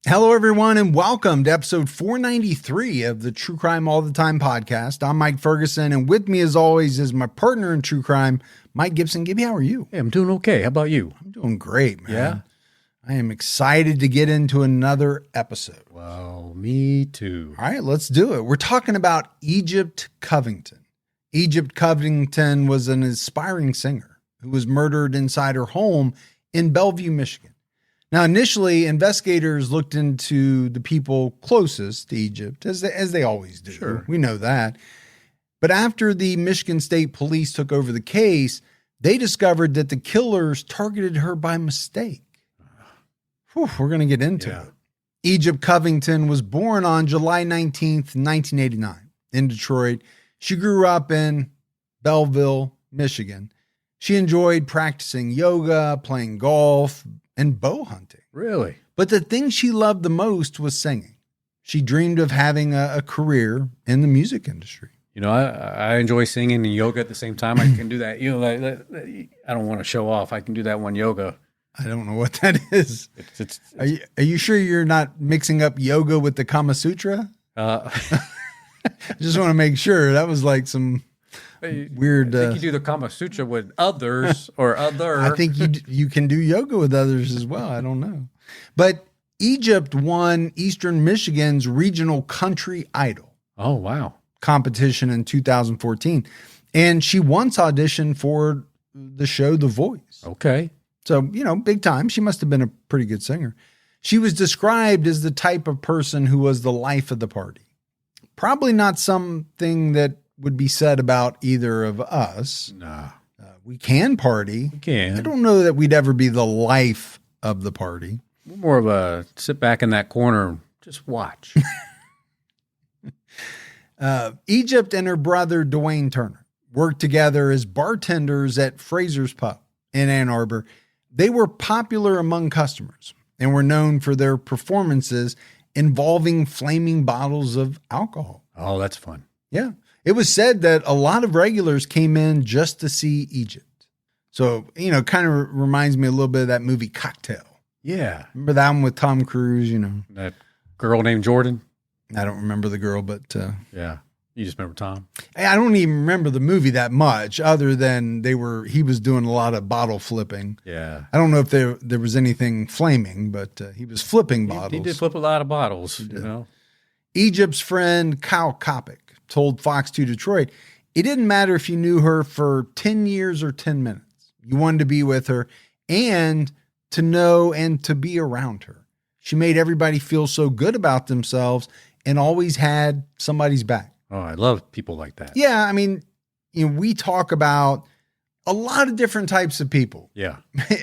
Hello, everyone, and welcome to episode 493 of the True Crime All the Time podcast. I'm Mike Ferguson, and with me, as always, is my partner in true crime, Mike Gibson. Gibby, how are you? Hey, I'm doing okay. How about you? I'm doing great, man. Yeah? I am excited to get into another episode. Well, me too. All right, let's do it. We're talking about Egypt Covington. Egypt Covington was an aspiring singer who was murdered inside her home in Bellevue, Michigan. Now, initially, investigators looked into the people closest to Egypt, as they always do. Sure. We know that. But after the Michigan State Police took over the case, they discovered that the killers targeted her by mistake. Whew, we're going to get into it. Egypt Covington was born on July 19th, 1989 in Detroit. She grew up in Bellevue, Michigan. She enjoyed practicing yoga, playing golf, and bow hunting. Really? But the thing she loved the most was singing. She dreamed of having a career in the music industry. You know, I enjoy singing and yoga at the same time. I can do that. You know, I don't want to show off. I can do that one yoga. I don't know what that is. Are you sure you're not mixing up yoga with the Kama Sutra? I just want to make sure. That was like some weird. I think you do the Kama Sutra with others or other. I think you can do yoga with others as well. I don't know. But Egypt won Eastern Michigan's regional country idol. Oh, wow. Competition in 2014. And she once auditioned for the show The Voice. Okay. So, you know, big time. She must have been a pretty good singer. She was described as the type of person who was the life of the party. Probably not something that would be said about either of us. Nah. We can party. We can. I don't know that we'd ever be the life of the party. We're more of a sit back in that corner and just watch. Egypt and her brother, Dwayne Turner, worked together as bartenders at Fraser's Pub in Ann Arbor. They were popular among customers and were known for their performances involving flaming bottles of alcohol. Oh, that's fun. Yeah. It was said that a lot of regulars came in just to see Egypt. So, you know, kind of reminds me a little bit of that movie Cocktail. Yeah. Remember that one with Tom Cruise, you know? That girl named Jordan? I don't remember the girl, but... yeah. You just remember Tom? I don't even remember the movie that much other than he was doing a lot of bottle flipping. Yeah. I don't know if there was anything flaming, but he was flipping bottles. He did flip a lot of bottles, you know? Egypt's friend Kyle Kopic told Fox 2 Detroit, it didn't matter if you knew her for 10 years or 10 minutes. You wanted to be with her and to know and to be around her. She made everybody feel so good about themselves and always had somebody's back. Oh, I love people like that. Yeah, I mean, you know, we talk about a lot of different types of people. Yeah.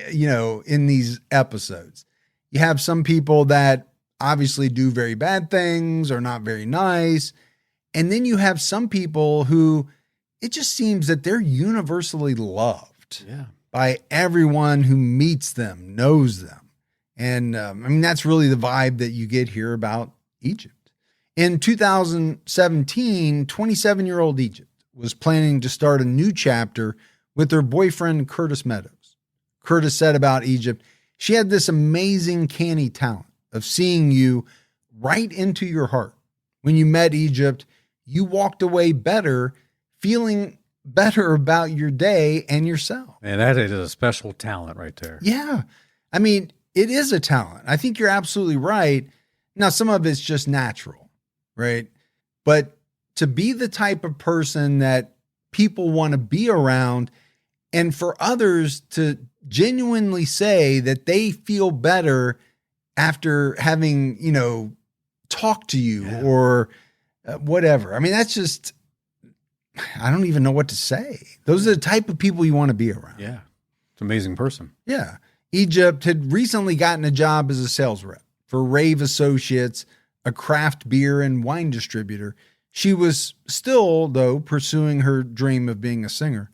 You know, in these episodes. You have some people that obviously do very bad things or not very nice. And then you have some people who it just seems that they're universally loved by everyone who meets them, knows them. And I mean, that's really the vibe that you get here about Egypt. In 2017, 27-year-old Egypt was planning to start a new chapter with her boyfriend, Curtis Meadows. Curtis said about Egypt, she had this amazing canny talent of seeing you right into your heart. When you met Egypt, you walked away better, feeling better about your day and yourself. Man, that is a special talent right there. Yeah. I mean, it is a talent. I think you're absolutely right. Now, some of it's just natural, right? But to be the type of person that people want to be around and for others to genuinely say that they feel better after having, you know, talked to you or whatever. I mean, that's just, I don't even know what to say. Those are the type of people you want to be around. Yeah. It's an amazing person. Yeah. Egypt had recently gotten a job as a sales rep for Rave Associates, a craft beer and wine distributor. She was still, though, pursuing her dream of being a singer.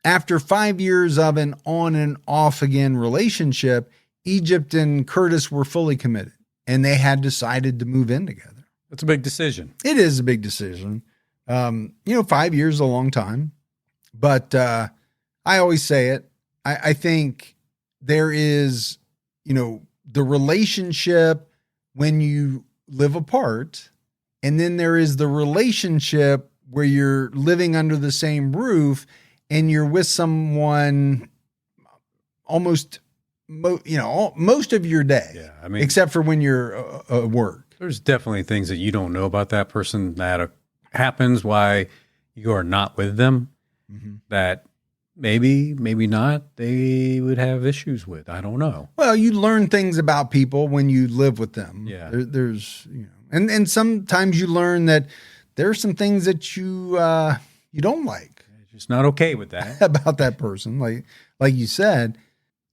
After 5 years of an on and off again relationship, Egypt and Curtis were fully committed, and they had decided to move in together. That's a big decision. It is a big decision. 5 years is a long time, but I always say it. I think there is, the relationship when you live apart. And then there is the relationship where you're living under the same roof and you're with someone almost, most of your day. Yeah, I mean, except for when you're at work. There's definitely things that you don't know about that person that happens why you are not with them that maybe not they would have issues with. I don't know. Well, you learn things about people when you live with them. Yeah. There's, and sometimes you learn that there are some things that you don't like. Just not okay with that. About that person. Like you said,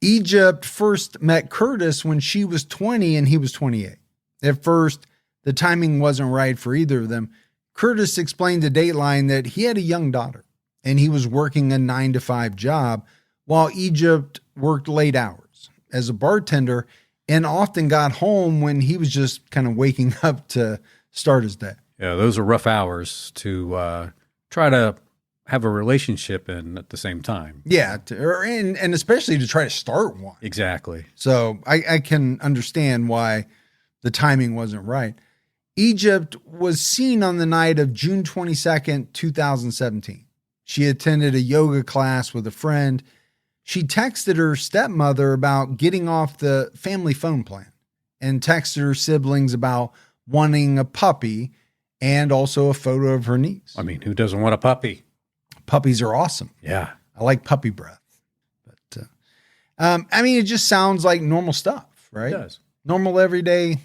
Egypt first met Curtis when she was 20 and he was 28. At first, the timing wasn't right for either of them. Curtis explained to Dateline that he had a young daughter and he was working a 9-to-5 job while Egypt worked late hours as a bartender and often got home when he was just kind of waking up to start his day. Yeah, those are rough hours to try to have a relationship in at the same time. Yeah, and especially to try to start one. Exactly. So I can understand why the timing wasn't right. Egypt was seen on the night of June 22nd, 2017. She attended a yoga class with a friend. She texted her stepmother about getting off the family phone plan and texted her siblings about wanting a puppy and also a photo of her niece. I mean, who doesn't want a puppy? Puppies are awesome. Yeah. I like puppy breath. But it just sounds like normal stuff, right? It does. Normal everyday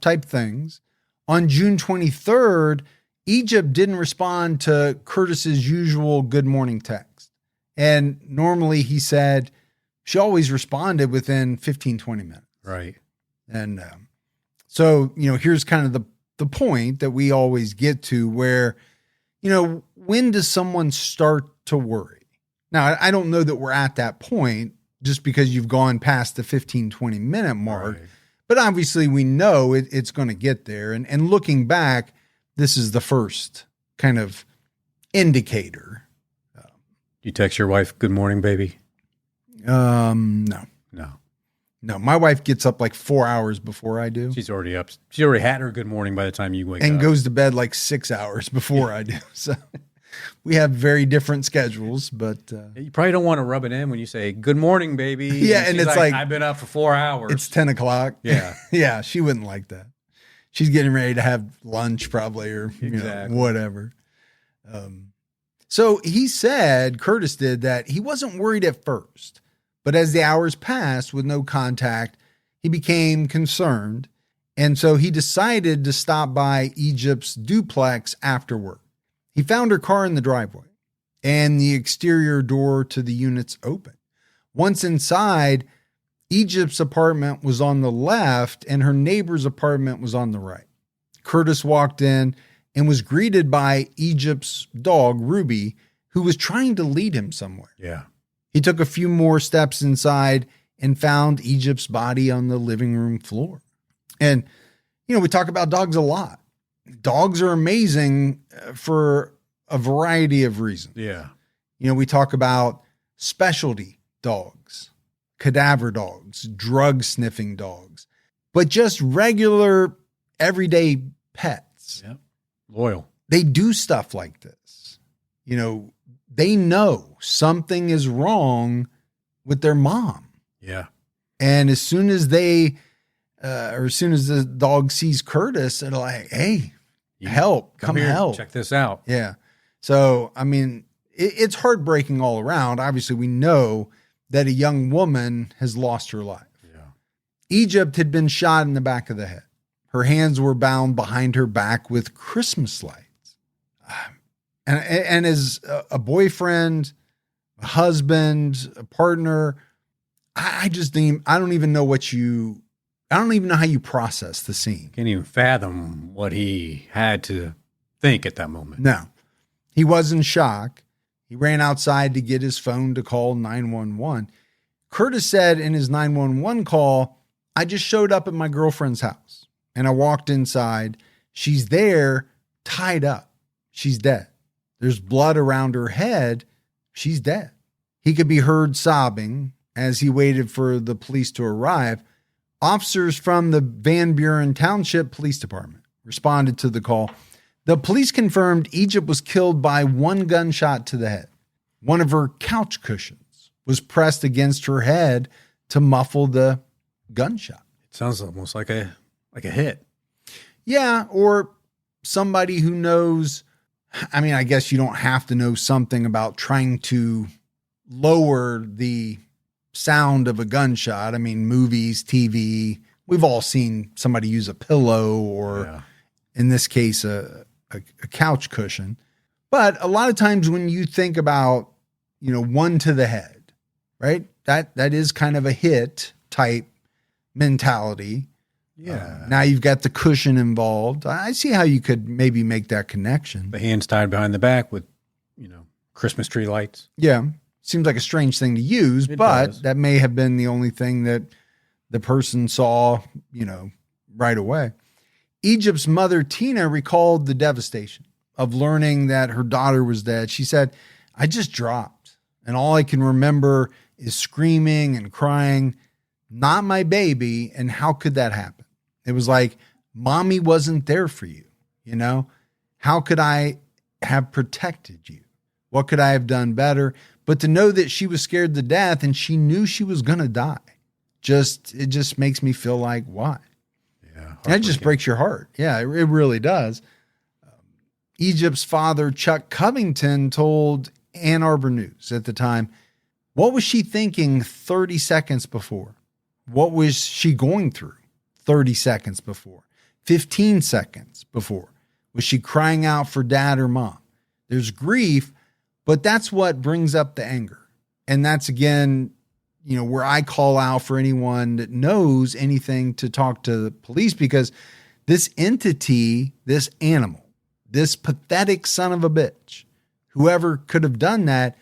type things. On June 23rd, Egypt didn't respond to Curtis's usual good morning text. And normally he said she always responded within 15, 20 minutes. Right. And so, here's kind of the point that we always get to where, when does someone start to worry? Now, I don't know that we're at that point just because you've gone past the 15, 20 minute mark. Right. But obviously we know it's going to get there. And looking back, this is the first kind of indicator. You text your wife, "Good morning, baby"? No. My wife gets up like 4 hours before I do. She's already up. She already had her good morning by the time you wake up. And goes to bed like 6 hours before I do. So we have very different schedules, but you probably don't want to rub it in when you say, "Good morning, baby." Yeah, and it's like I've been up for 4 hours. It's 10 o'clock. Yeah. Yeah, she wouldn't like that. She's getting ready to have lunch probably or whatever. So he said, Curtis did, that he wasn't worried at first, but as the hours passed with no contact, he became concerned. And so he decided to stop by Egypt's duplex after work. He found her car in the driveway and the exterior door to the units open. Once inside, Egypt's apartment was on the left and her neighbor's apartment was on the right. Curtis walked in and was greeted by Egypt's dog, Ruby, who was trying to lead him somewhere. Yeah. He took a few more steps inside and found Egypt's body on the living room floor. And, we talk about dogs a lot. Dogs are amazing for a variety of reasons. Yeah. We talk about specialty dogs, cadaver dogs, drug sniffing dogs, but just regular everyday pets. Yep. Loyal. They do stuff like this. They know something is wrong with their mom. Yeah. And as soon as as soon as the dog sees Curtis, they're like, "Hey, help, come here, help. Check this out." Yeah. So, it's heartbreaking all around. Obviously, we know that a young woman has lost her life. Yeah. Egypt had been shot in the back of the head. Her hands were bound behind her back with Christmas lights. And as a boyfriend, a husband, a partner, I don't even know how you process the scene. Can't even fathom what he had to think at that moment. No, he was in shock. He ran outside to get his phone to call 911. Curtis said in his 911 call, "I just showed up at my girlfriend's house and I walked inside. She's there, tied up. She's dead. There's blood around her head. She's dead." He could be heard sobbing as he waited for the police to arrive. Officers from the Van Buren Township Police Department responded to the call. The police confirmed Egypt was killed by one gunshot to the head. One of her couch cushions was pressed against her head to muffle the gunshot. It sounds almost like a hit. Yeah, or somebody who knows. I mean, I guess you don't have to know something about trying to lower the sound of a gunshot. I mean, movies, TV, we've all seen somebody use a pillow or in this case, a couch cushion. But a lot of times when you think about, one to the head, right? That is kind of a hit type mentality. Yeah. Now you've got the cushion involved. I see how you could maybe make that connection. The hands tied behind the back with, Christmas tree lights. Yeah. Seems like a strange thing to use, but that may have been the only thing that the person saw, right away. Egypt's mother, Tina, recalled the devastation of learning that her daughter was dead. She said, "I just dropped, and all I can remember is screaming and crying, not my baby, and how could that happen? It was like, mommy wasn't there for you, How could I have protected you? What could I have done better? But to know that she was scared to death and she knew she was going to die, it just makes me feel like, why?" Yeah. That just breaks your heart. Yeah, it really does. Egypt's father, Chuck Covington, told Ann Arbor News at the time, what was she thinking 30 seconds before? What was she going through 30 seconds before? 15 seconds before? Was she crying out for dad or mom? There's grief, but that's what brings up the anger. And that's, again, where I call out for anyone that knows anything to talk to the police, because this entity, this animal, this pathetic son of a bitch, whoever could have done that,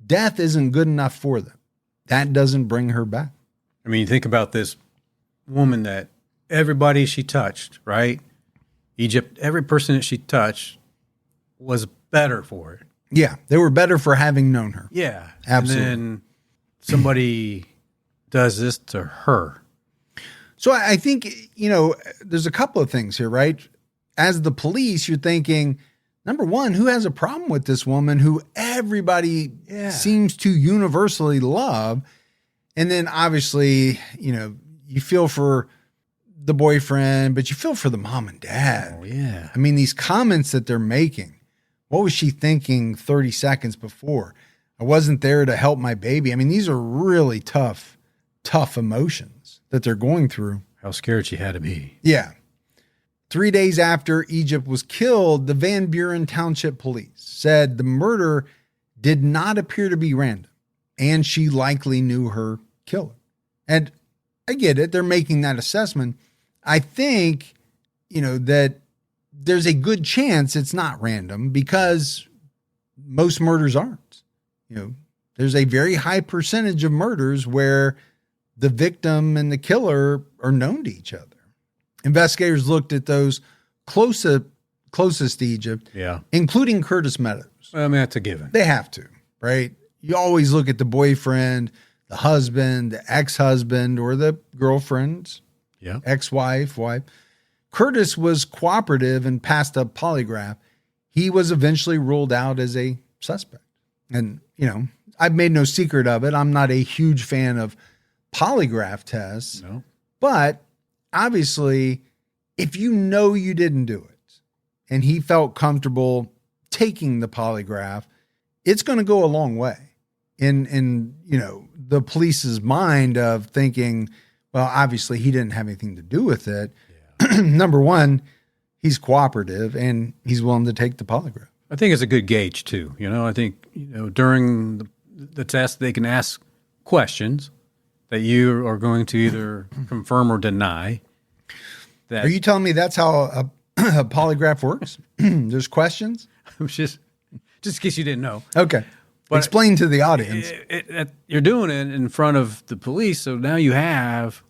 death isn't good enough for them. That doesn't bring her back. I mean, think about this woman that everybody she touched, right? Egypt, every person that she touched was better for it. Yeah, they were better for having known her. Yeah. Absolutely. And then somebody does this to her. So I think, there's a couple of things here, right? As the police, you're thinking, number one, who has a problem with this woman who everybody seems to universally love? And then obviously, you feel for the boyfriend, but you feel for the mom and dad. Oh, yeah. I mean, these comments that they're making, what was she thinking 30 seconds before? I wasn't there to help my baby. I mean, these are really tough emotions that they're going through. How scared she had to be. Yeah. 3 days after Egypt was killed, the Van Buren Township Police said the murder did not appear to be random, and she likely knew her killer. And I get it. They're making that assessment. I think, that there's a good chance it's not random, because most murders aren't. There's a very high percentage of murders where the victim and the killer are known to each other. Investigators looked at those closest to Egypt, including Curtis Meadows. I mean, that's a given. They have to, right? You always look at the boyfriend, the husband, the ex-husband, or the girlfriend, ex-wife, wife. Curtis was cooperative and passed a polygraph. He was eventually ruled out as a suspect. And, I've made no secret of it. I'm not a huge fan of polygraph tests. No. But obviously, if you didn't do it and he felt comfortable taking the polygraph, it's going to go a long way in the police's mind of thinking, well, obviously he didn't have anything to do with it. Yeah. Number one, he's cooperative and he's willing to take the polygraph. I think it's a good gauge too. I think, during the test, they can ask questions that you are going to either confirm or deny. That Are you telling me that's how a polygraph works? There's questions? just in case you didn't know. Okay. But explain to the audience. You're doing it in front of the police, so now you have,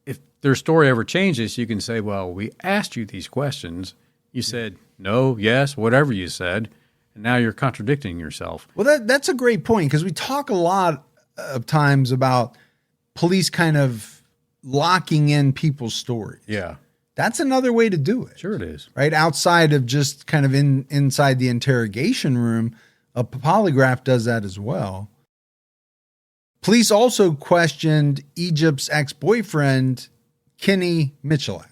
if their story ever changes, you can say, well, we asked you these questions. You said no, yes, whatever you said, and now you're contradicting yourself. Well, that's a great point, because we talk a lot of times about police kind of locking in people's stories. Yeah. That's another way to do it. Sure it is. Right? Outside of just kind of inside the interrogation room, a polygraph does that as well. Police also questioned Egypt's ex-boyfriend, Kenny Michalak.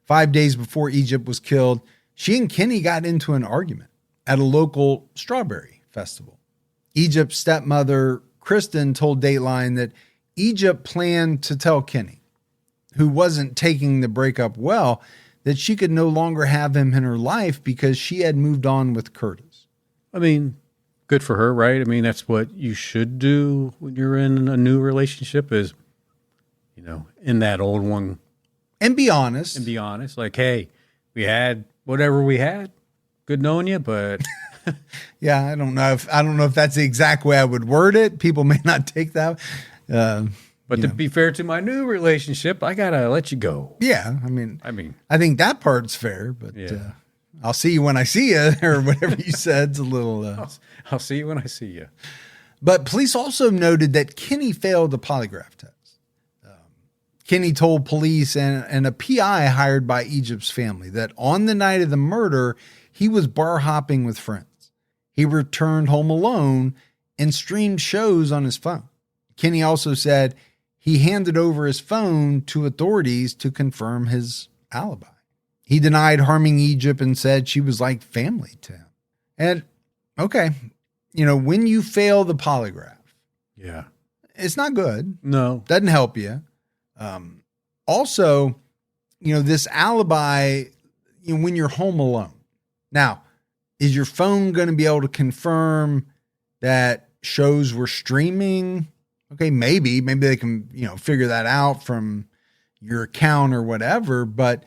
5 days before Egypt was killed, she and Kenny got into an argument at a local strawberry festival. Egypt's stepmother, Kristen, told Dateline that Egypt planned to tell Kenny, who wasn't taking the breakup well, that she could no longer have him in her life because she had moved on with Curtis. I mean, good for her, right? I mean, that's what you should do when you're in a new relationship is, in that old one. And be honest. And be honest. Like, hey, we had whatever we had. Good knowing you, but... Yeah, I don't know if that's the exact way I would word it. People may not take that. But to be fair to my new relationship, I got to let you go. Yeah, I mean, I think that part's fair, but I'll see you when I see you, or whatever you said. It's a little... I'll see you when I see you. But police also noted that Kenny failed the polygraph test. Kenny told police and a PI hired by Egypt's family that on the night of the murder, he was bar hopping with friends. He returned home alone and streamed shows on his phone. Kenny also said he handed over his phone to authorities to confirm his alibi. He denied harming Egypt and said she was like family to him. And okay, when you fail the polygraph, it's not good. No, doesn't help you. Also, this alibi, when you're home alone. Now, is your phone going to be able to confirm that shows were streaming? Okay, maybe they can, figure that out from your account or whatever, but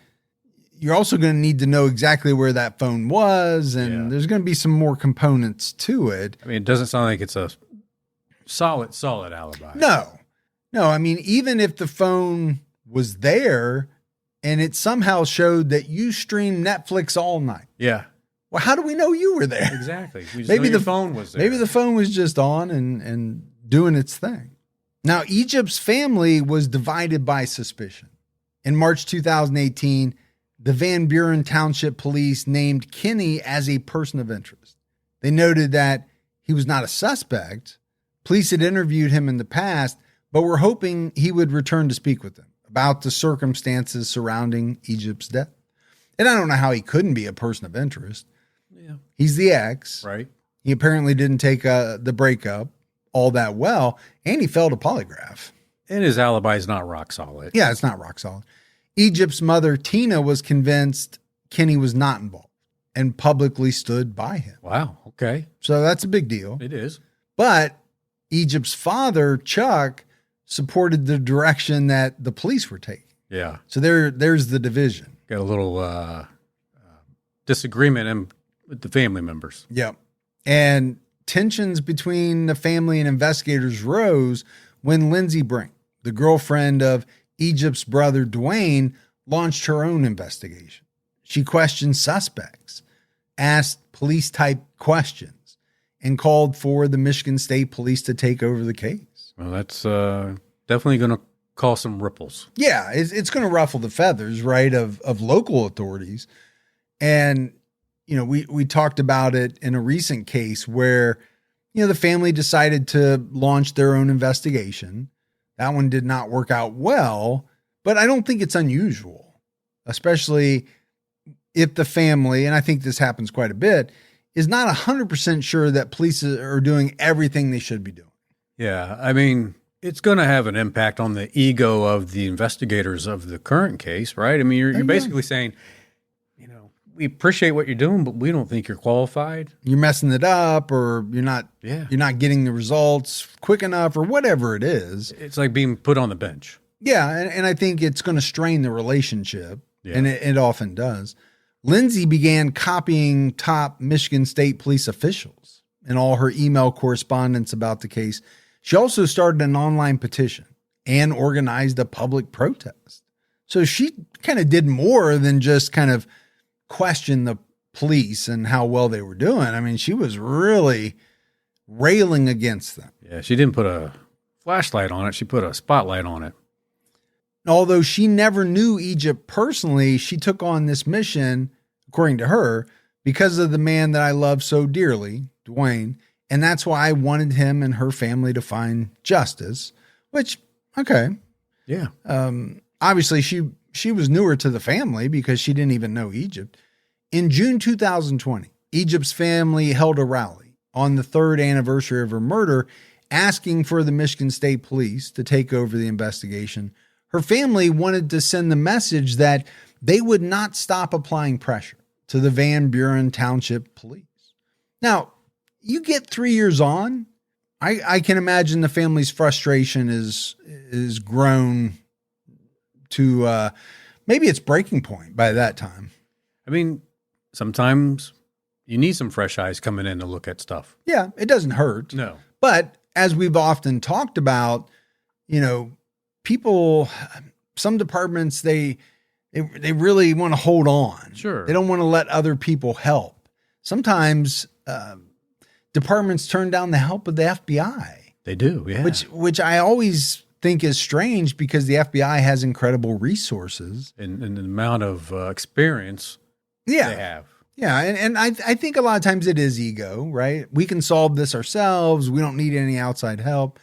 you're also going to need to know exactly where that phone was, and there's going to be some more components to it. I mean, it doesn't sound like it's a solid alibi. No, I mean, even if the phone was there and it somehow showed that you streamed Netflix all night. Yeah. Well, how do we know you were there? Exactly. Maybe the phone was there. Maybe the phone was just on and doing its thing. Now, Egypt's family was divided by suspicion. In March 2018, the Van Buren Township Police named Kenny as a person of interest. They noted that he was not a suspect. Police had interviewed him in the past, but were hoping he would return to speak with them about the circumstances surrounding Egypt's death. And I don't know how he couldn't be a person of interest. Yeah. He's the ex. Right. He apparently didn't take the breakup all that well, and he failed a polygraph. And his alibi is not rock solid. Yeah, it's not rock solid. Egypt's mother, Tina, was convinced Kenny was not involved and publicly stood by him. Wow. Okay. So that's a big deal. It is. But Egypt's father, Chuck, supported the direction that the police were taking. Yeah. So there's the division. Got a little disagreement with the family members. Yep. And tensions between the family and investigators rose when Lindsay Brink, the girlfriend of Egypt's brother Dwayne, launched her own investigation. She questioned suspects, asked police-type questions, and called for the Michigan State Police to take over the case. Well, that's definitely going to cause some ripples. Yeah, it's going to ruffle the feathers, right, of local authorities. And, we talked about it in a recent case where, the family decided to launch their own investigation. That one did not work out well, but I don't think it's unusual, especially if the family, and I think this happens quite a bit, is not 100% sure that police are doing everything they should be doing. Yeah, I mean, it's going to have an impact on the ego of the investigators of the current case, right? I mean, you're basically saying, we appreciate what you're doing, but we don't think you're qualified. You're messing it up, or you're not getting the results quick enough, or whatever it is. It's like being put on the bench. Yeah, and I think it's going to strain the relationship, and it often does. Lindsay began copying top Michigan State police officials in all her email correspondence about the case. She also started an online petition and organized a public protest. So she kind of did more than just kind of question the police and how well they were doing. I mean, she was really railing against them. Yeah, she didn't put a flashlight on it. She put a spotlight on it. Although she never knew Egypt personally, she took on this mission, according to her, because of the man that I love so dearly, Dwayne. And that's why I wanted him and her family to find justice, which, okay. Yeah. Obviously, she was newer to the family because she didn't even know Egypt. In June 2020, Egypt's family held a rally on the 3rd anniversary of her murder, asking for the Michigan State Police to take over the investigation. Her family wanted to send the message that they would not stop applying pressure to the Van Buren Township Police. Now, you get 3 years on, I can imagine the family's frustration is grown to maybe its breaking point by that time. I mean, sometimes you need some fresh eyes coming in to look at stuff. Yeah, it doesn't hurt. No. But as we've often talked about, people, some departments, they really want to hold on. Sure. They don't want to let other people help. Sometimes departments turn down the help of the FBI. They do, yeah. Which I always think is strange because the FBI has incredible resources. And the amount of experience they have. Yeah, and I think a lot of times it is ego, right? We can solve this ourselves. We don't need any outside help.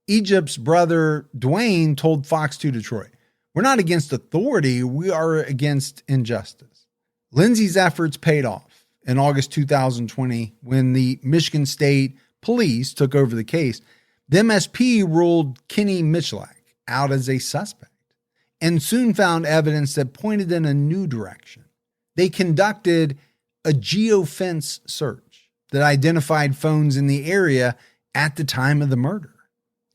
Egypt's brother, Dwayne, told Fox 2 Detroit, "We're not against authority. We are against injustice." Lindsay's efforts paid off in August 2020 when the Michigan State Police took over the case. The MSP ruled Kenny Michalak out as a suspect and soon found evidence that pointed in a new direction. They conducted a geofence search that identified phones in the area at the time of the murder.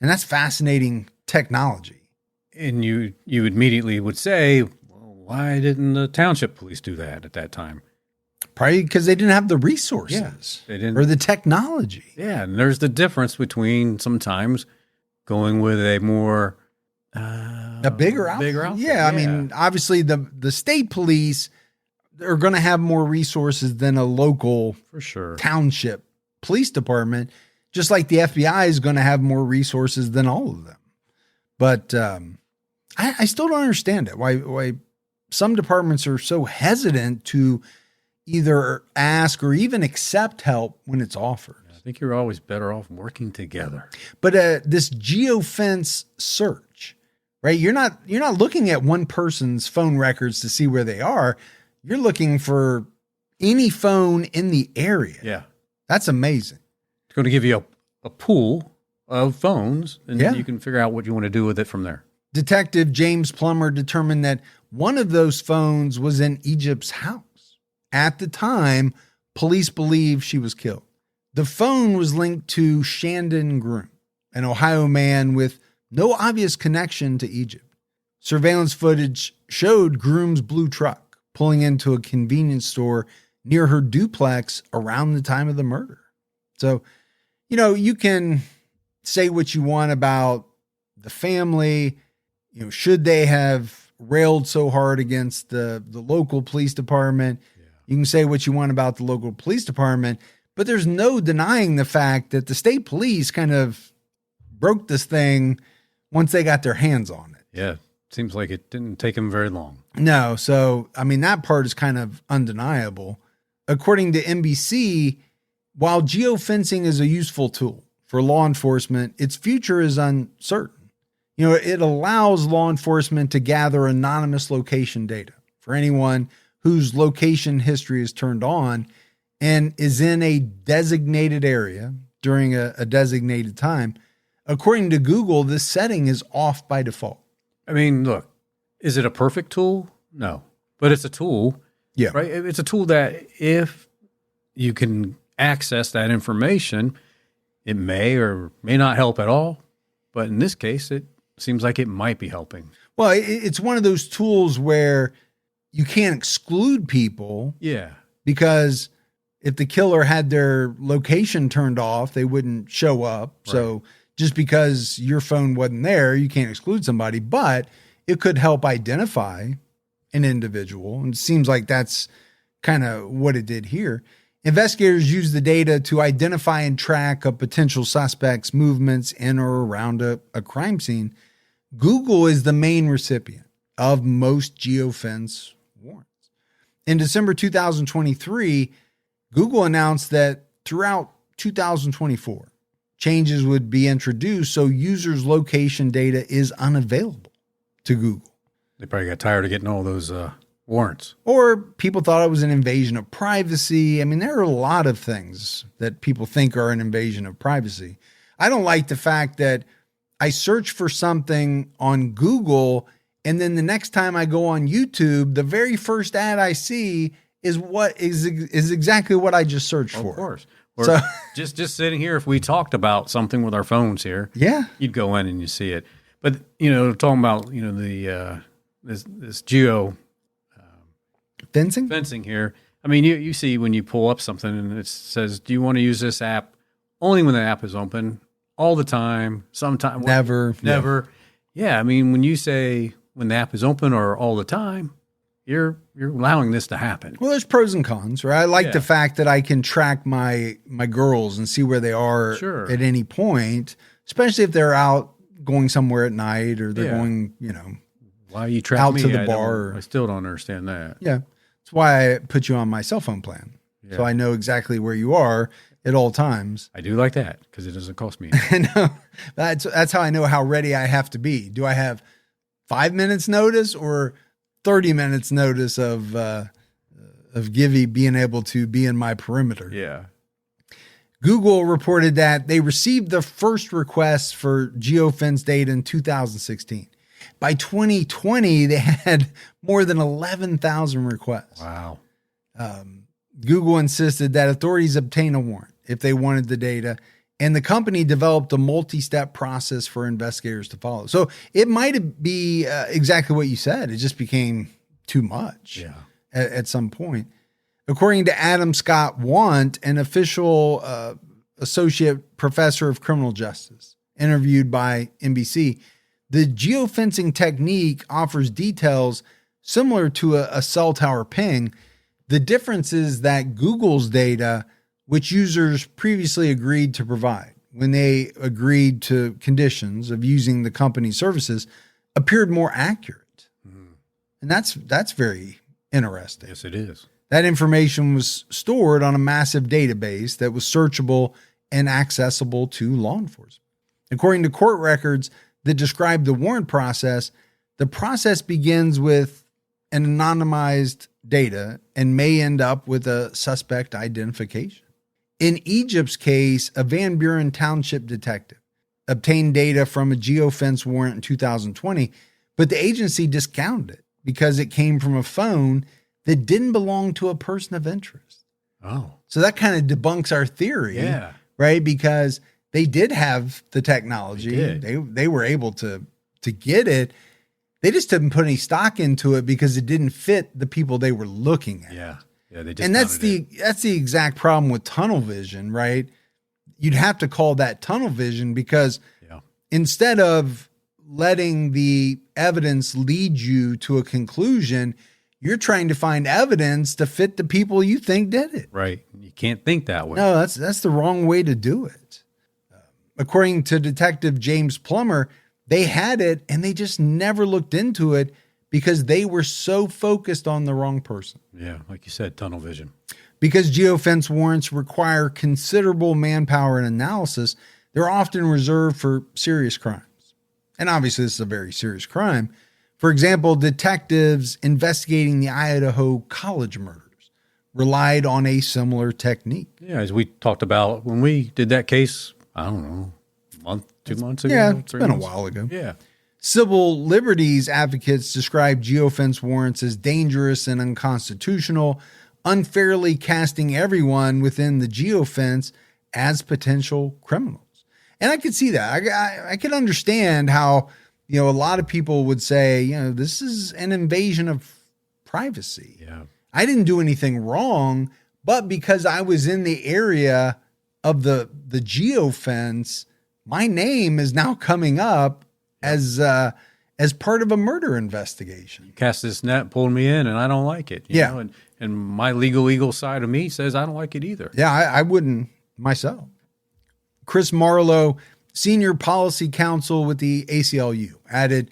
And that's fascinating technology. And you immediately would say, well, why didn't the township police do that at that time? Probably because they didn't have the resources they didn't, or the technology. Yeah, and there's the difference between sometimes going with a more a bigger outfit. outfit. Yeah, I mean, obviously the state police are going to have more resources than a local for sure township police department, just like the FBI is going to have more resources than all of them. But I still don't understand it. Why some departments are so hesitant to either ask or even accept help when it's offered. I think you're always better off working together. But this geofence search, right? You're not looking at one person's phone records to see where they are. You're looking for any phone in the area. Yeah. That's amazing. It's going to give you a pool of phones, and you can figure out what you want to do with it from there. Detective James Plummer determined that one of those phones was in Egypt's house. At the time, police believe she was killed. The phone was linked to Shandon Groom, an Ohio man with no obvious connection to Egypt. Surveillance footage showed Groom's blue truck pulling into a convenience store near her duplex around the time of the murder. So, you can say what you want about the family. Should they have railed so hard against the local police department? You can say what you want about the local police department, but there's no denying the fact that the state police kind of broke this thing once they got their hands on it. Yeah. Seems like it didn't take them very long. No. So, that part is kind of undeniable. According to NBC, while geofencing is a useful tool for law enforcement, its future is uncertain. It allows law enforcement to gather anonymous location data for anyone whose location history is turned on and is in a designated area during a designated time. According to Google, this setting is off by default. I mean, look, is it a perfect tool? No, but it's a tool. Yeah. Right. It's a tool that if you can access that information, it may or may not help at all. But in this case, it seems like it might be helping. Well, it's one of those tools where you can't exclude people. Yeah. Because if the killer had their location turned off, they wouldn't show up. Right. So just because your phone wasn't there, you can't exclude somebody, but it could help identify an individual. And it seems like that's kind of what it did here. Investigators used the data to identify and track a potential suspect's movements in or around a crime scene. Google is the main recipient of most geofence warrants. In December 2023, Google announced that throughout 2024, changes would be introduced so users' location data is unavailable to Google. They probably got tired of getting all those warrants. Or people thought it was an invasion of privacy. I mean, there are a lot of things that people think are an invasion of privacy. I don't like the fact that I search for something on Google, and then the next time I go on YouTube, the very first ad I see is what is exactly what I just searched for. Of course. Or just sitting here, if we talked about something with our phones here, you'd go in and you see it. But, talking about, the this geo fencing here. I mean, you see when you pull up something and it says, do you want to use this app only when the app is open, all the time, sometime? Never. Yeah. I mean, when you say when the app is open or all the time, you're allowing this to happen. Well, there's pros and cons, right? I like the fact that I can track my girls and see where they are at any point, especially if they're out going somewhere at night or they're going, why you track out me? to the bar. I still don't understand that. Yeah. That's why I put you on my cell phone plan. Yeah. So I know exactly where you are at all times. I do like that because it doesn't cost me anything. I know. That's how I know how ready I have to be. Do I have 5 minutes notice or 30 minutes notice of Gibby being able to be in my perimeter? Yeah. Google reported that they received the first requests for geofence data in 2016. By 2020, they had more than 11,000 requests. Wow. Google insisted that authorities obtain a warrant if they wanted the data, and the company developed a multi-step process for investigators to follow. So it might be exactly what you said. It just became too much at some point. According to Adam Scott Want, an official associate professor of criminal justice, interviewed by NBC, the geofencing technique offers details similar to a cell tower ping. The difference is that Google's data, which users previously agreed to provide when they agreed to conditions of using the company's services, appeared more accurate. And that's very interesting. Yes, it is. That information was stored on a massive database that was searchable and accessible to law enforcement. According to court records that describe the warrant process, the process begins with an anonymized data and may end up with a suspect identification. In Egypt's case, a Van Buren Township detective obtained data from a geofence warrant in 2020, but the agency discounted it because it came from a phone that didn't belong to a person of interest. Oh. So that kind of debunks our theory, right? Because they did have the technology. They were able to get it. They just didn't put any stock into it because it didn't fit the people they were looking at. Yeah. They just and that's the exact problem with tunnel vision, right? You'd have to call that tunnel vision because instead of letting the evidence lead you to a conclusion, you're trying to find evidence to fit the people you think did it. Right. You can't think that way. No, that's the wrong way to do it. According to Detective James Plummer, they had it and they just never looked into it because they were so focused on the wrong person. Yeah, like you said, tunnel vision. Because geofence warrants require considerable manpower and analysis, they're often reserved for serious crimes. And obviously this is a very serious crime. For example, detectives investigating the Idaho college murders relied on a similar technique. Yeah, as we talked about when we did that case, I don't know, a month, 2 months ago? Yeah, it's been a while ago. Yeah. Civil liberties advocates describe geofence warrants as dangerous and unconstitutional, unfairly casting everyone within the geofence as potential criminals. And I could see that. I could understand how, a lot of people would say, this is an invasion of privacy. Yeah. I didn't do anything wrong, but because I was in the area of the geofence, my name is now coming up as part of a murder investigation. You cast this net, pulled me in, and I don't like it. You know? And my legal side of me says I don't like it either. Yeah, I wouldn't myself. Chris Marlowe senior policy counsel with the ACLU added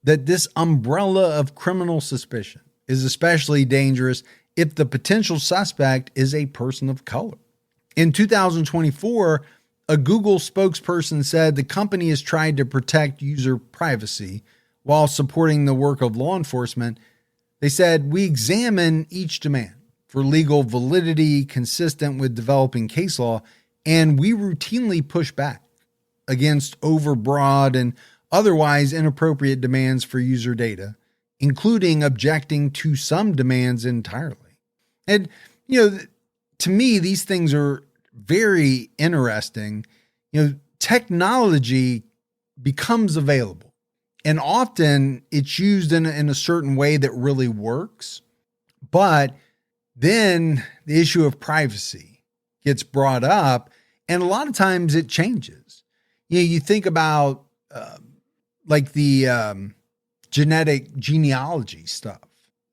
that this umbrella of criminal suspicion is especially dangerous if the potential suspect is a person of color. In 2024, a Google spokesperson said the company has tried to protect user privacy while supporting the work of law enforcement. They said, "We examine each demand for legal validity consistent with developing case law, and we routinely push back against overbroad and otherwise inappropriate demands for user data, including objecting to some demands entirely." And, to me, these things are very interesting. Technology becomes available, and often it's used in a certain way that really works. But then the issue of privacy gets brought up, and a lot of times it changes. You think about like the genetic genealogy stuff.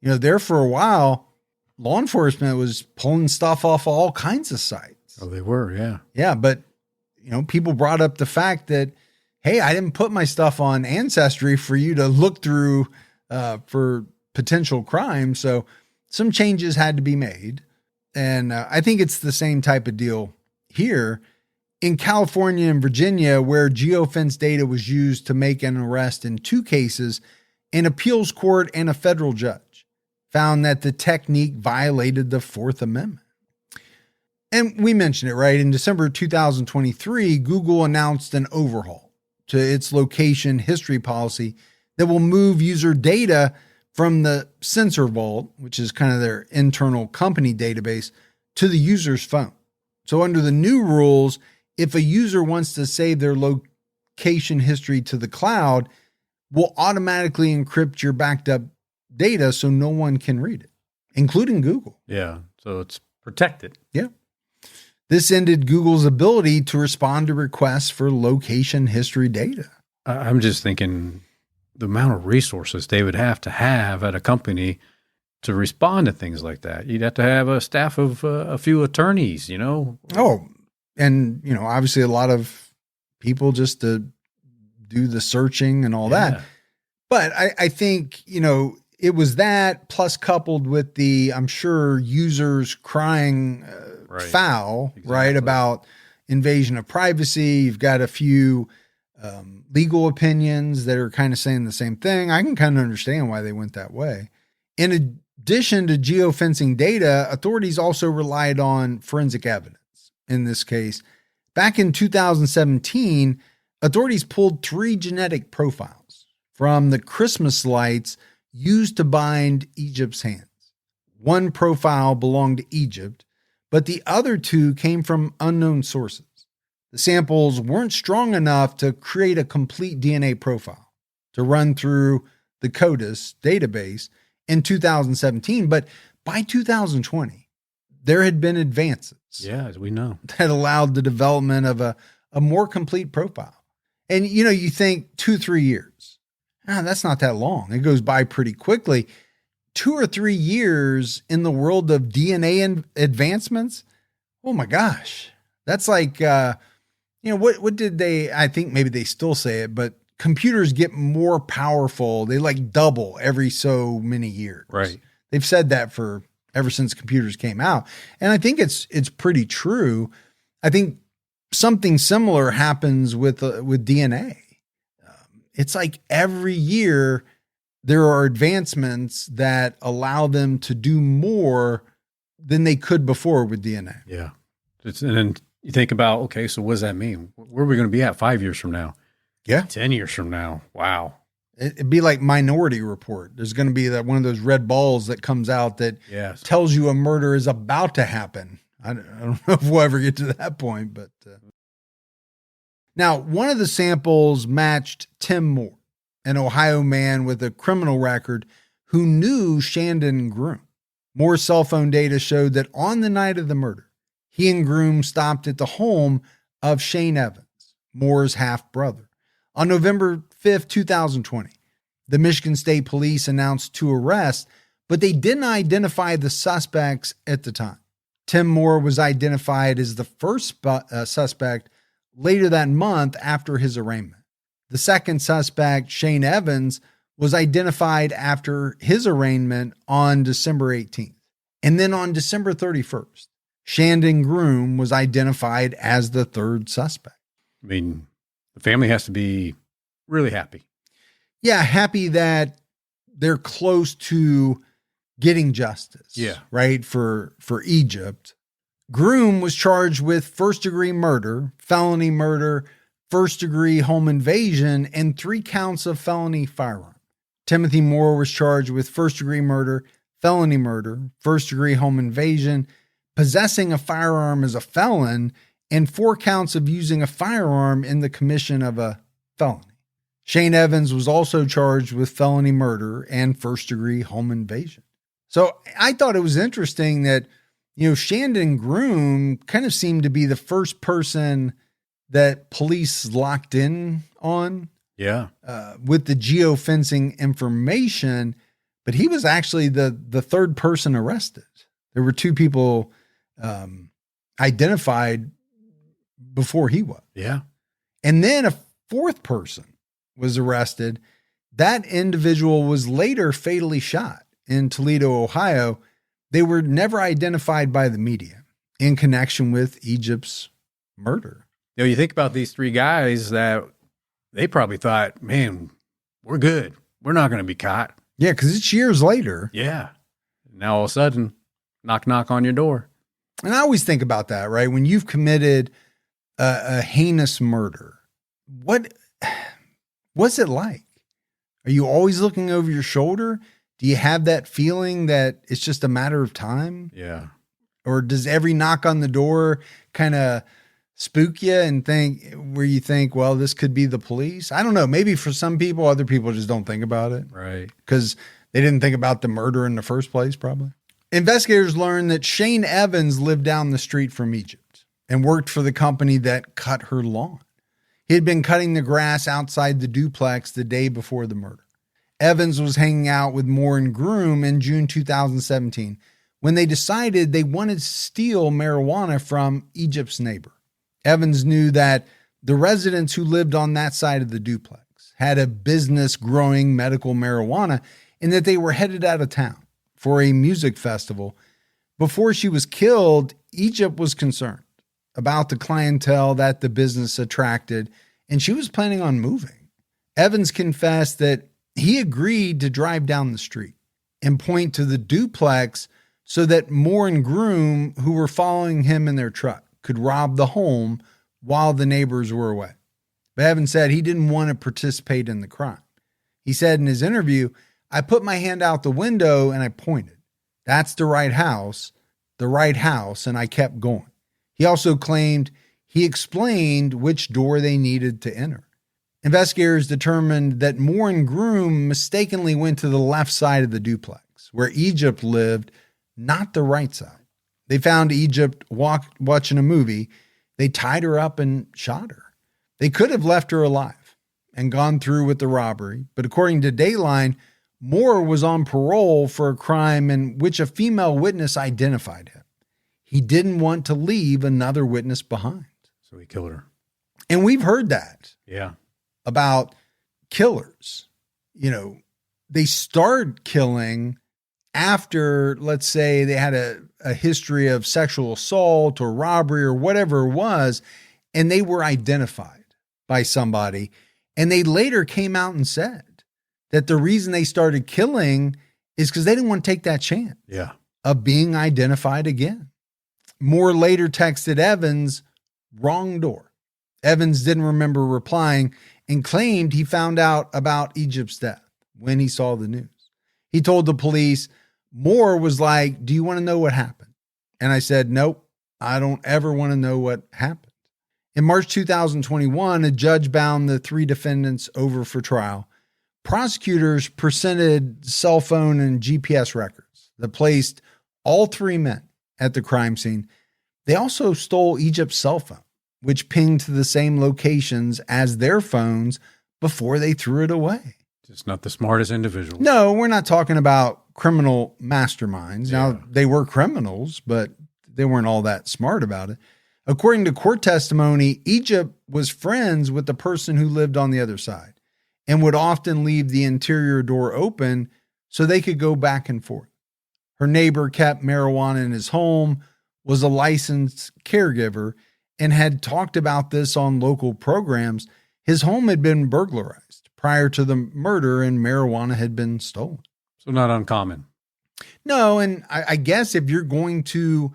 There for a while, law enforcement was pulling stuff off all kinds of sites. Oh, they were, yeah. Yeah, but, people brought up the fact that, hey, I didn't put my stuff on Ancestry for you to look through for potential crime. So some changes had to be made. And I think it's the same type of deal here. In California and Virginia, where geofence data was used to make an arrest in 2 cases, an appeals court and a federal judge found that the technique violated the Fourth Amendment. And we mentioned it, right? In December 2023, Google announced an overhaul to its location history policy that will move user data from the sensor vault, which is kind of their internal company database, to the user's phone. So under the new rules, if a user wants to save their location history to the cloud, we'll automatically encrypt your backed up data so no one can read it, including Google. Yeah, so it's protected. Yeah. This ended Google's ability to respond to requests for location history data. I'm just thinking the amount of resources they would have to have at a company to respond to things like that. You'd have to have a staff of a few attorneys, Oh, and, obviously a lot of people just to do the searching and all that. But I think, it was that plus coupled with the, I'm sure, users crying foul, exactly. Right, about invasion of privacy. You've got a few legal opinions that are kind of saying the same thing. I can kind of understand why they went that way. In addition to geofencing data, authorities also relied on forensic evidence. In this case, back in 2017, authorities pulled 3 genetic profiles from the Christmas lights used to bind Egypt's hands. 1 profile belonged to Egypt, but the other 2 came from unknown sources. The samples weren't strong enough to create a complete DNA profile to run through the CODIS database in 2017, but by 2020, there had been advances. Yeah, as we know. That allowed the development of a more complete profile. And, you think 2-3 years. That's not that long. It goes by pretty quickly. 2 or 3 years in the world of DNA advancements. Oh my gosh. That's like, what did they, I think maybe they still say it, but computers get more powerful. They like double every so many years. Right. They've said that ever since computers came out. And I think it's pretty true. I think something similar happens with DNA. It's like every year there are advancements that allow them to do more than they could before with DNA. Yeah. And then you think about, okay, so what does that mean? Where are we going to be at 5 years from now? Yeah. 10 years from now. Wow. It'd be like Minority Report. There's going to be that one of those red balls that comes out that tells you a murder is about to happen. I don't know if we'll ever get to that point, but now one of the samples matched Tim Moore, an Ohio man with a criminal record who knew Shandon Groom. Moore's cell phone data showed that on the night of the murder, he and Groom stopped at the home of Shane Evans, Moore's half-brother. On November 5th, 2020, the Michigan State Police announced 2 arrests, but they didn't identify the suspects at the time. Tim Moore was identified as the first suspect later that month after his arraignment. The second suspect, Shane Evans, was identified after his arraignment on December 18th. And then on December 31st, Shandon Groom was identified as the third suspect. I mean, the family has to be really happy. Yeah, happy that they're close to getting justice. Yeah. Right, for Egypt. Groom was charged with first-degree murder, felony murder, first-degree home invasion, and 3 counts of felony firearm. Timothy Moore was charged with first-degree murder, felony murder, first-degree home invasion, possessing a firearm as a felon, and 4 counts of using a firearm in the commission of a felony. Shane Evans was also charged with felony murder and first-degree home invasion. So I thought it was interesting that, Shandon Groom kind of seemed to be the first person that police locked in on. Yeah. With the geofencing information, but he was actually the third person arrested. There were 2 people identified before he was. Yeah. And then a 4th person was arrested. That individual was later fatally shot in Toledo, Ohio. They were never identified by the media in connection with Egypt's murder. You think about these 3 guys that they probably thought, man, we're good. We're not going to be caught. Yeah, because it's years later. Yeah. Now all of a sudden, knock, knock on your door. And I always think about that, right? When you've committed a heinous murder, what's it like? Are you always looking over your shoulder? Do you have that feeling that it's just a matter of time? Yeah. Or does every knock on the door kind of spook you and where you think, well, this could be the police? I don't know. Maybe for some people, other people just don't think about it. Right. Because they didn't think about the murder in the first place, probably. Investigators learned that Shane Evans lived down the street from Egypt and worked for the company that cut her lawn. He had been cutting the grass outside the duplex the day before the murder. Evans was hanging out with Moore and Groom in June 2017 when they decided they wanted to steal marijuana from Egypt's neighbor. Evans knew that the residents who lived on that side of the duplex had a business growing medical marijuana and that they were headed out of town for a music festival. Before she was killed, Egypt was concerned about the clientele that the business attracted, and she was planning on moving. Evans confessed that he agreed to drive down the street and point to the duplex so that Moore and Groom, who were following him in their truck, could rob the home while the neighbors were away. But Evans said he didn't want to participate in the crime. He said in his interview, "I put my hand out the window and I pointed. That's the right house, and I kept going." He also claimed he explained which door they needed to enter. Investigators determined that Moore and Groom mistakenly went to the left side of the duplex, where Egypt lived, not the right side. They found Egypt watching a movie. They tied her up and shot her. They could have left her alive and gone through with the robbery, but according to Dateline, Moore was on parole for a crime in which a female witness identified him. He didn't want to leave another witness behind. So he killed her. And we've heard that. Yeah. About killers. They start killing after, let's say, they had a history of sexual assault or robbery or whatever it was, and they were identified by somebody. And they later came out and said that the reason they started killing is because they didn't want to take that chance of being identified again. Moore later texted Evans, "Wrong door." Evans didn't remember replying and claimed he found out about Egypt's death when he saw the news. He told the police, Moore was like, "Do you want to know what happened?" And I said, "Nope, I don't ever want to know what happened." In March 2021, a judge bound the 3 defendants over for trial. Prosecutors presented cell phone and GPS records that placed all 3 men at the crime scene. They also stole Egypt's cell phone, which pinged to the same locations as their phones before they threw it away. Just not the smartest individual. No, we're not talking about criminal masterminds. Now, they were criminals, but they weren't all that smart about it. According to court testimony, Egypt was friends with the person who lived on the other side and would often leave the interior door open so they could go back and forth. Her neighbor kept marijuana in his home, was a licensed caregiver, and had talked about this on local programs. His home had been burglarized prior to the murder and marijuana had been stolen. So not uncommon. No, and I guess if you're going to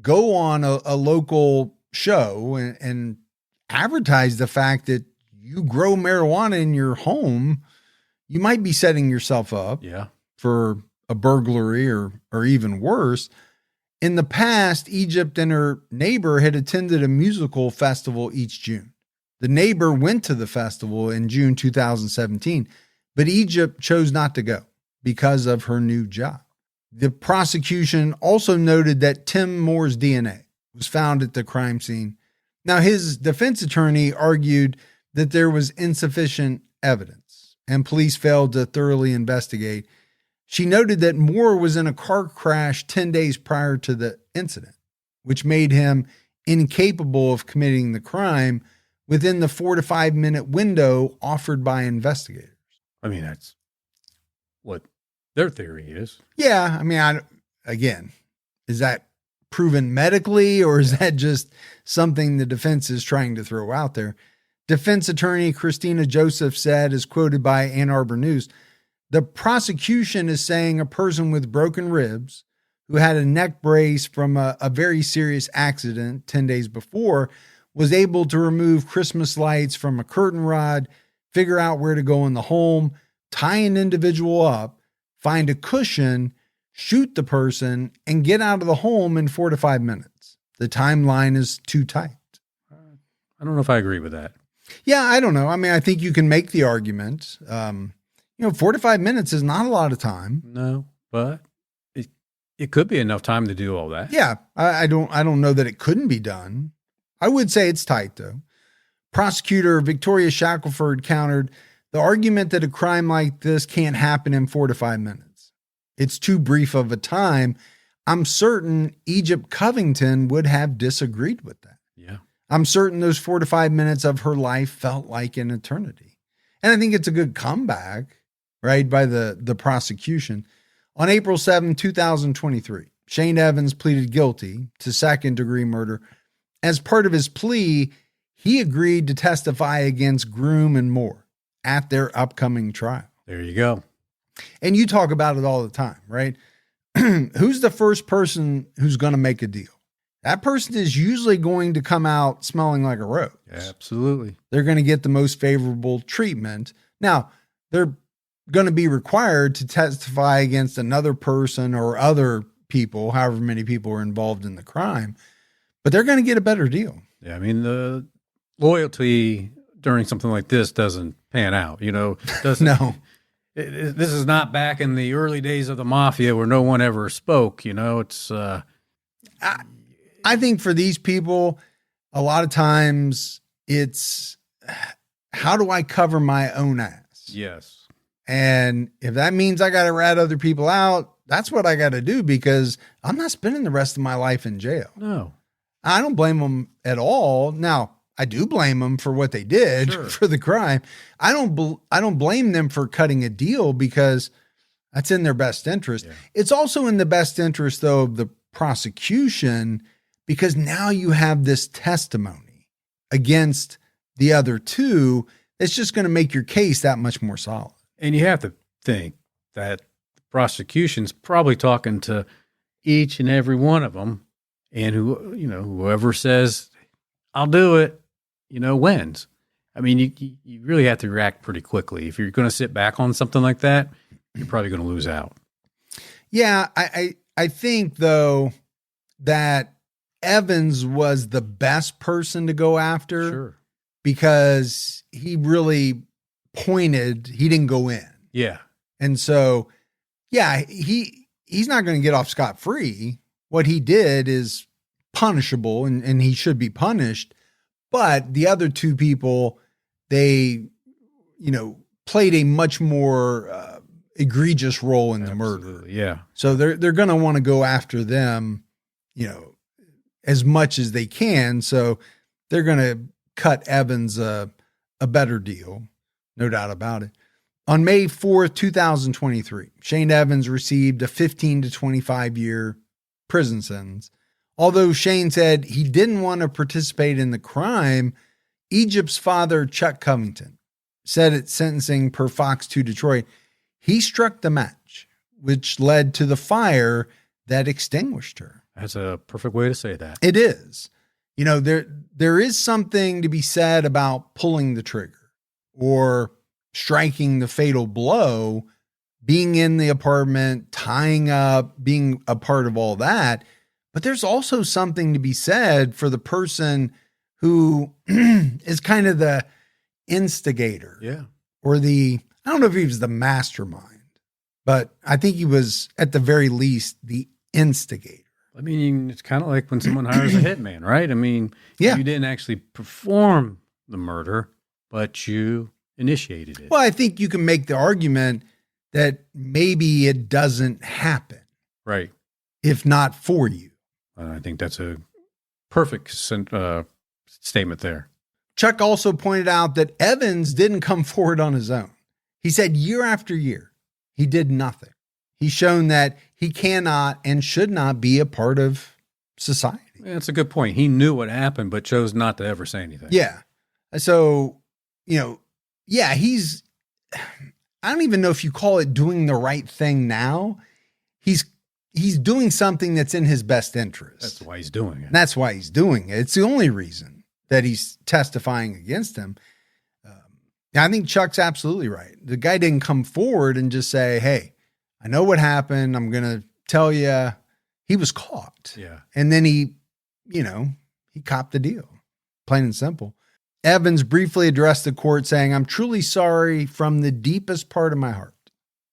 go on a local show and advertise the fact that you grow marijuana in your home, you might be setting yourself up for a burglary or even worse. In the past, Egypt and her neighbor had attended a musical festival each June. The neighbor went to the festival in June 2017, but Egypt chose not to go because of her new job. The prosecution also noted that Tim Moore's DNA was found at the crime scene. Now, his defense attorney argued that there was insufficient evidence and police failed to thoroughly investigate. She noted that Moore was in a car crash 10 days prior to the incident, which made him incapable of committing the crime within the 4 to 5 minute window offered by investigators. I mean, that's what their theory is. Yeah. I mean, again, is that proven medically or is that just something the defense is trying to throw out there? Defense attorney Christina Joseph said, as quoted by Ann Arbor News, the prosecution is saying a person with broken ribs who had a neck brace from a very serious accident 10 days before was able to remove Christmas lights from a curtain rod, figure out where to go in the home, tie an individual up, find a cushion, shoot the person, and get out of the home in 4 to 5 minutes. The timeline is too tight. I don't know if I agree with that. Yeah, I don't know. I mean, I think you can make the argument. 4 to 5 minutes is not a lot of time. No, but it could be enough time to do all that. Yeah, I don't know that it couldn't be done. I would say it's tight, though. Prosecutor Victoria Shackelford countered the argument that a crime like this can't happen in 4 to 5 minutes. It's too brief of a time. I'm certain Egypt Covington would have disagreed with that. Yeah. I'm certain those 4 to 5 minutes of her life felt like an eternity. And I think it's a good comeback, right, by the prosecution. On April 7, 2023, Shane Evans pleaded guilty to second-degree murder. As part of his plea, he agreed to testify against Groom and Moore at their upcoming trial. There you go. And you talk about it all the time, right? Who's the first person who's going to make a deal? That person is usually going to come out smelling like a rose. Absolutely. They're going to get the most favorable treatment. Now, they're going to be required to testify against another person or other people, however many people are involved in the crime, but they're going to get a better deal. Yeah, I mean, the loyalty during something like this doesn't pan out, doesn't. No. This is not back in the early days of the mafia where no one ever spoke, it's... I think for these people, a lot of times it's, how do I cover my own ass? Yes. And if that means I got to rat other people out, that's what I got to do because I'm not spending the rest of my life in jail. No. I don't blame them at all. Now, I do blame them for what they did for the crime. I don't blame them for cutting a deal because that's in their best interest. Yeah. It's also in the best interest, though, of the prosecution because now you have this testimony against the other two that's just going to make your case that much more solid. And you have to think that the prosecution's probably talking to each and every one of them, and whoever says, I'll do it, wins. I mean, you really have to react pretty quickly. If you're going to sit back on something like that, you're probably going to lose out. Yeah, I think, though, that Evans was the best person to go after because he really pointed, he didn't go in. Yeah. And so, yeah, he's not going to get off scot-free. What he did is punishable and he should be punished. But the other two people, they, played a much more egregious role in the murder. Yeah. So they're going to want to go after them, as much as they can. So they're going to cut Evans a better deal, no doubt about it. On May 4th, 2023, Shane Evans received a 15 to 25 year prison sentence. Although Shane said he didn't want to participate in the crime, Egypt's father, Chuck Covington, said at sentencing per Fox 2 Detroit, he struck the match, which led to the fire that extinguished her. That's a perfect way to say that. It is. You know, there is something to be said about pulling the trigger or striking the fatal blow, being in the apartment, tying up, being a part of all that. But there's also something to be said for the person who is kind of the instigator. Yeah. Or I don't know if he was the mastermind, but I think he was at the very least the instigator. I mean, it's kind of like when someone hires a hitman, right? I mean, yeah. You didn't actually perform the murder, but you initiated it. Well, I think you can make the argument that maybe it doesn't happen. Right. If not for you. I think that's a perfect statement there. Chuck also pointed out that Evans didn't come forward on his own. He said year after year, he did nothing. He's shown that he cannot and should not be a part of society. Yeah, that's a good point. He knew what happened, but chose not to ever say anything. Yeah. So, I don't even know if you call it doing the right thing now. He's doing something that's in his best interest. That's why he's doing it. And that's why he's doing it. It's the only reason that he's testifying against him. I think Chuck's absolutely right. The guy didn't come forward and just say, hey, I know what happened. I'm going to tell you. He was caught. Yeah. And then he copped the deal. Plain and simple. Evans briefly addressed the court saying, I'm truly sorry from the deepest part of my heart.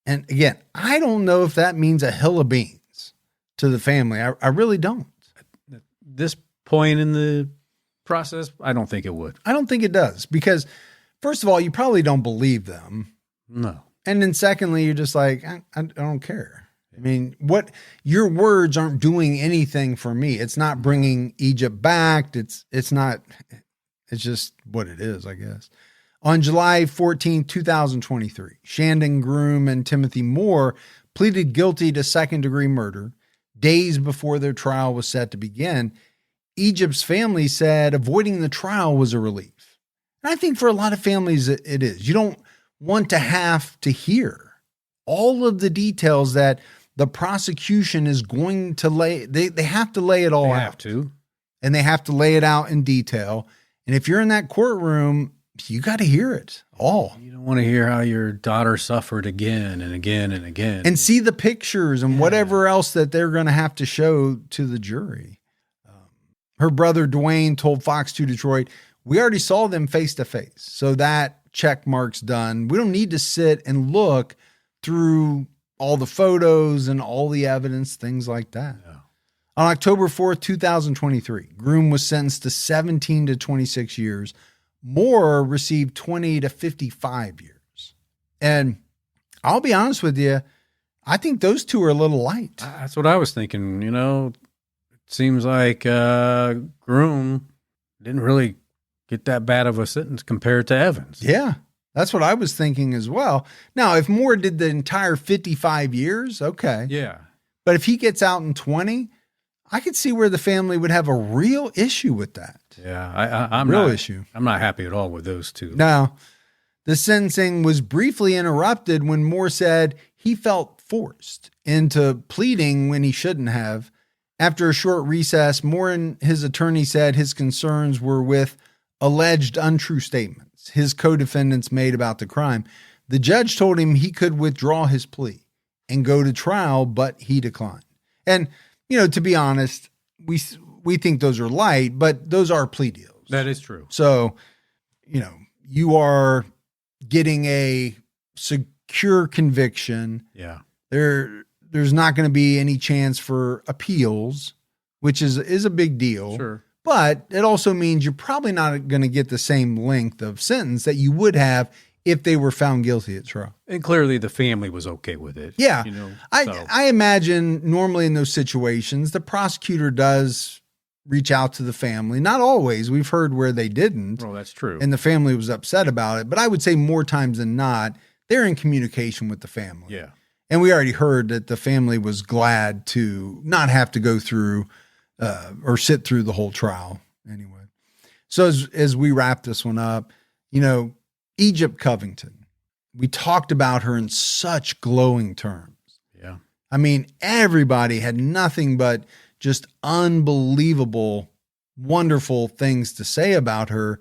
And again, I don't know if that means a hill of beans to the family. I really don't. At this point in the process, I don't think it would. I don't think it does because, first of all, you probably don't believe them. No. And then secondly, you're just like, I don't care. I mean, your words aren't doing anything for me. It's not bringing Egypt back. It's just what it is, I guess. On July 14, 2023, Shandon Groom and Timothy Moore pleaded guilty to second-degree murder days before their trial was set to begin. Egypt's family said avoiding the trial was a relief. And I think for a lot of families, it is. You don't want to have to hear all of the details that the prosecution is going to lay. They have to lay it all out. They have to. And they have to lay it out in detail. And if you're in that courtroom, you got to hear it all. You don't want to hear how your daughter suffered again and again and again. And see the pictures and whatever else that they're going to have to show to the jury. Her brother Dwayne told Fox 2 Detroit, we already saw them face to face. So that check mark's done. We don't need to sit and look through all the photos and all the evidence, things like that. Yeah. On October 4th, 2023, Groom was sentenced to 17 to 26 years. Moore received 20 to 55 years. And I'll be honest with you, I think those two are a little light. That's what I was thinking. It seems like Groom didn't really get that bad of a sentence compared to Evans. Yeah, that's what I was thinking as well. Now, if Moore did the entire 55 years, okay. Yeah. But if he gets out in 20, I could see where the family would have a real issue with that. Yeah, I'm not happy at all with those two. Now, the sentencing was briefly interrupted when Moore said he felt forced into pleading when he shouldn't have. After a short recess, Moore and his attorney said his concerns were with alleged untrue statements his co-defendants made about the crime. The judge told him he could withdraw his plea and go to trial, but he declined. And, to be honest, we think those are light, but those are plea deals. That is true. So, you are getting a secure conviction. Yeah. There's not going to be any chance for appeals, which is a big deal. Sure. But it also means you're probably not going to get the same length of sentence that you would have if they were found guilty at trial. And clearly the family was okay with it. Yeah. I imagine normally in those situations, the prosecutor does reach out to the family. Not always. We've heard where they didn't. Well, that's true. And the family was upset about it. But I would say more times than not, they're in communication with the family. Yeah. And we already heard that the family was glad to not have to go through or sit through the whole trial anyway. So as we wrap this one up, Egypt Covington, we talked about her in such glowing terms. Yeah. I mean, everybody had nothing but just unbelievable, wonderful things to say about her.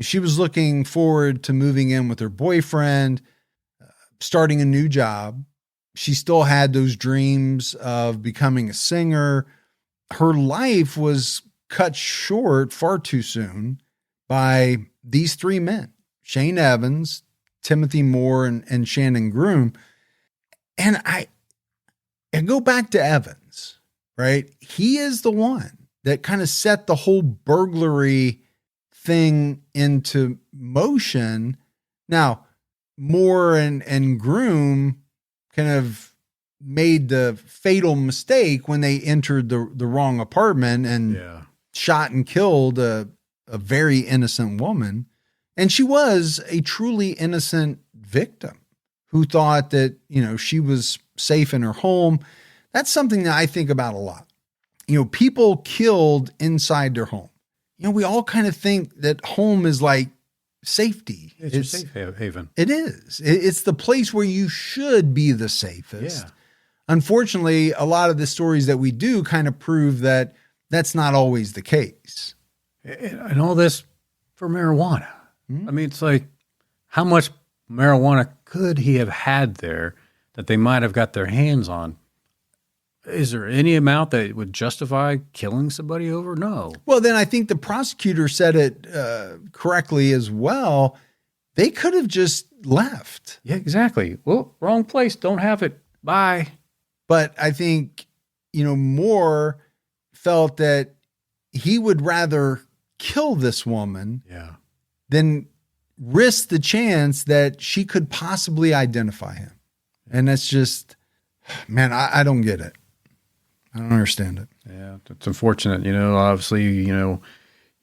She was looking forward to moving in with her boyfriend, starting a new job. She still had those dreams of becoming a singer. Her life was cut short far too soon by these three men, Shane Evans, Timothy Moore, and Shannon Groom. And I go back to Evans, right? He is the one that kind of set the whole burglary thing into motion. Now, Moore and Groom kind of made the fatal mistake when they entered the wrong apartment and shot and killed a very innocent woman. And she was a truly innocent victim who thought that, she was safe in her home. That's something that I think about a lot. People killed inside their home. We all kind of think that home is like safety. It's your safe haven. It is. It's the place where you should be the safest. Yeah. Unfortunately, a lot of the stories that we do kind of prove that that's not always the case. And all this for marijuana. I mean, it's like, how much marijuana could he have had there that they might have got their hands on? Is there any amount that would justify killing somebody over? No. Well, then I think the prosecutor said it correctly as well. They could have just left. Yeah, exactly. Well, wrong place. Don't have it. Bye. But I think, Moore felt that he would rather kill this woman than risk the chance that she could possibly identify him. And that's just, man, I don't get it. I don't understand it. Yeah, it's unfortunate. Obviously,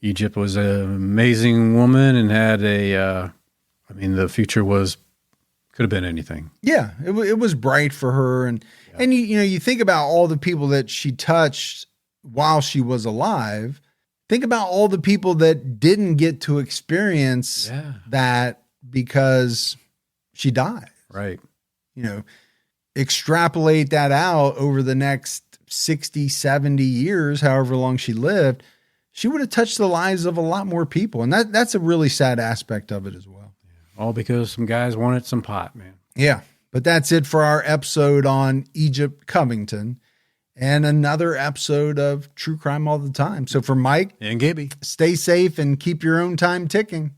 Egypt was an amazing woman and had the future could have been anything. Yeah, it was bright for her. And you think about all the people that she touched while she was alive. Think about all the people that didn't get to experience that because she died. Right. Extrapolate that out over the next 60, 70 years, however long she lived, she would have touched the lives of a lot more people. And that's a really sad aspect of it as well. All because some guys wanted some pot, man. Yeah. But that's it for our episode on Egypt Covington and another episode of True Crime All the Time. So for Mike and Gibby, stay safe and keep your own time ticking.